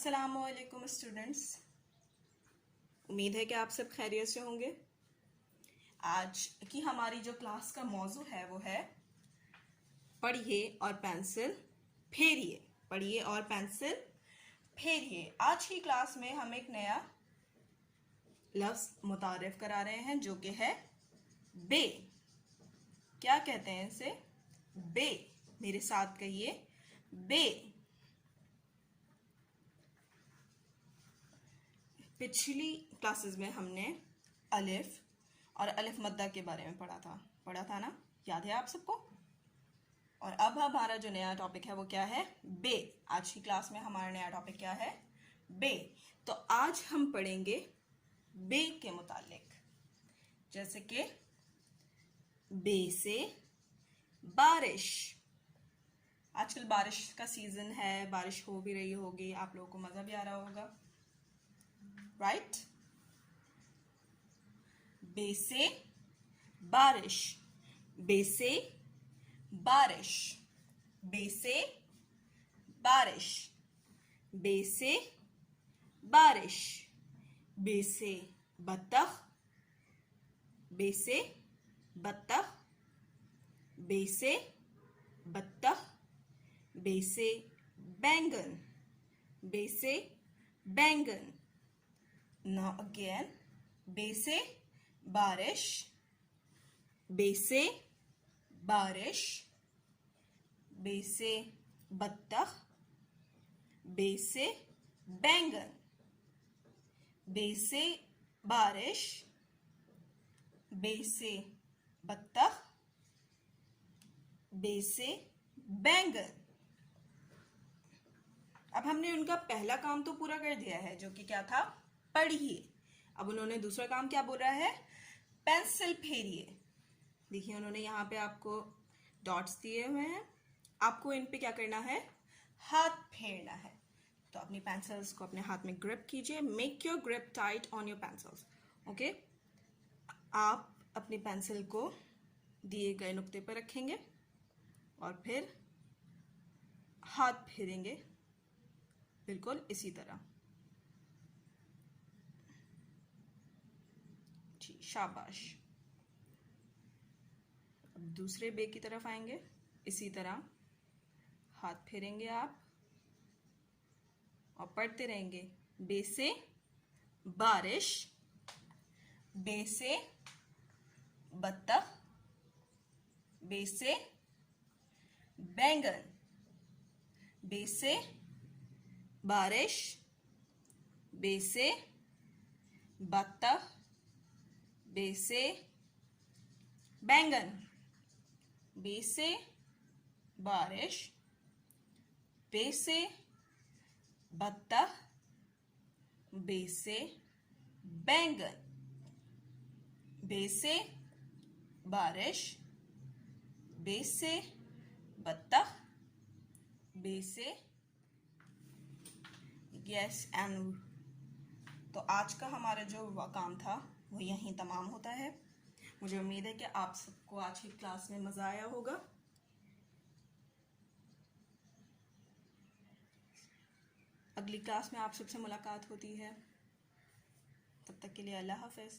अस्सलामुअलैकुम स्टूडेंट्स, उम्मीद है कि आप सब खैरियत से होंगे। आज की हमारी जो क्लास का मौजू है वो है पढ़िए और पेंसिल फेरिए। पढ़िए और पेंसिल फेरिए। आज की क्लास में हम एक नया लफ्ज मुतारिफ करा रहे हैं जो कि है बे। क्या कहते हैं इसे? बे। मेरे साथ कहिए, बे। पिछली क्लासेस में हमने अलिफ और अलिफ मद्दा के बारे में पढ़ा था ना? याद है आप सबको? और अब हमारा जो नया टॉपिक है वो क्या है? बे। आज की क्लास में हमारा नया टॉपिक क्या है? बे। तो आज हम पढ़ेंगे बे के मुतालिक, जैसे कि बे से बारिश। आजकल बारिश का सीजन है, बारिश हो भी रही होगी, आप लोगों को मजा भी आ रहा होगा, राइट? बे से बारिश, बे से बारिश, बे से बारिश, बे से बारिश, बे से बत्तख, बे से बत्तख, बे से बत्तख, बे से बैंगन, बे से बैंगन। Now again, बे से बारिश, बे से बारिश, बे से बत्तख, बे से बैंगन, बे से बारिश, बे से बत्तख, बे से बैंगन। अब हमने उनका पहला काम तो पूरा कर दिया है, जो कि क्या था? पढ़िए। अब उन्होंने दूसरा काम क्या बोला है? पेंसिल फेरिए। देखिए, उन्होंने यहाँ पे आपको डॉट्स दिए हुए हैं, आपको इन पे क्या करना है? हाथ फेरना है। तो अपनी पेंसिल्स को अपने हाथ में ग्रिप कीजिए। Make your grip tight on your pencils, okay? आप अपनी पेंसिल को दिए गए नुक्ते पर रखेंगे और फिर हाथ फेरेंगे, बिल्कुल इसी तरह। जी, शाबाश। अब दूसरे बे की तरफ आएंगे, इसी तरह हाथ फेरेंगे आप और पढ़ते रहेंगे। बे से बारिश, बे से बत्तख, बे से बैंगन, बे से बारिश, बे से बत्तख, बे से बैंगन, बे से बारिश, बे से बत्तख, बे से बैंगन, बे से बारिश, बे से बत्तख, बे से यस एंड। तो आज का हमारा जो काम था वो यहीं तमाम होता है। मुझे उम्मीद है कि आप सबको आज की क्लास में मज़ा आया होगा। अगली क्लास में आप सबसे मुलाकात होती है। तब तक के लिए अल्लाह हाफ़िज़।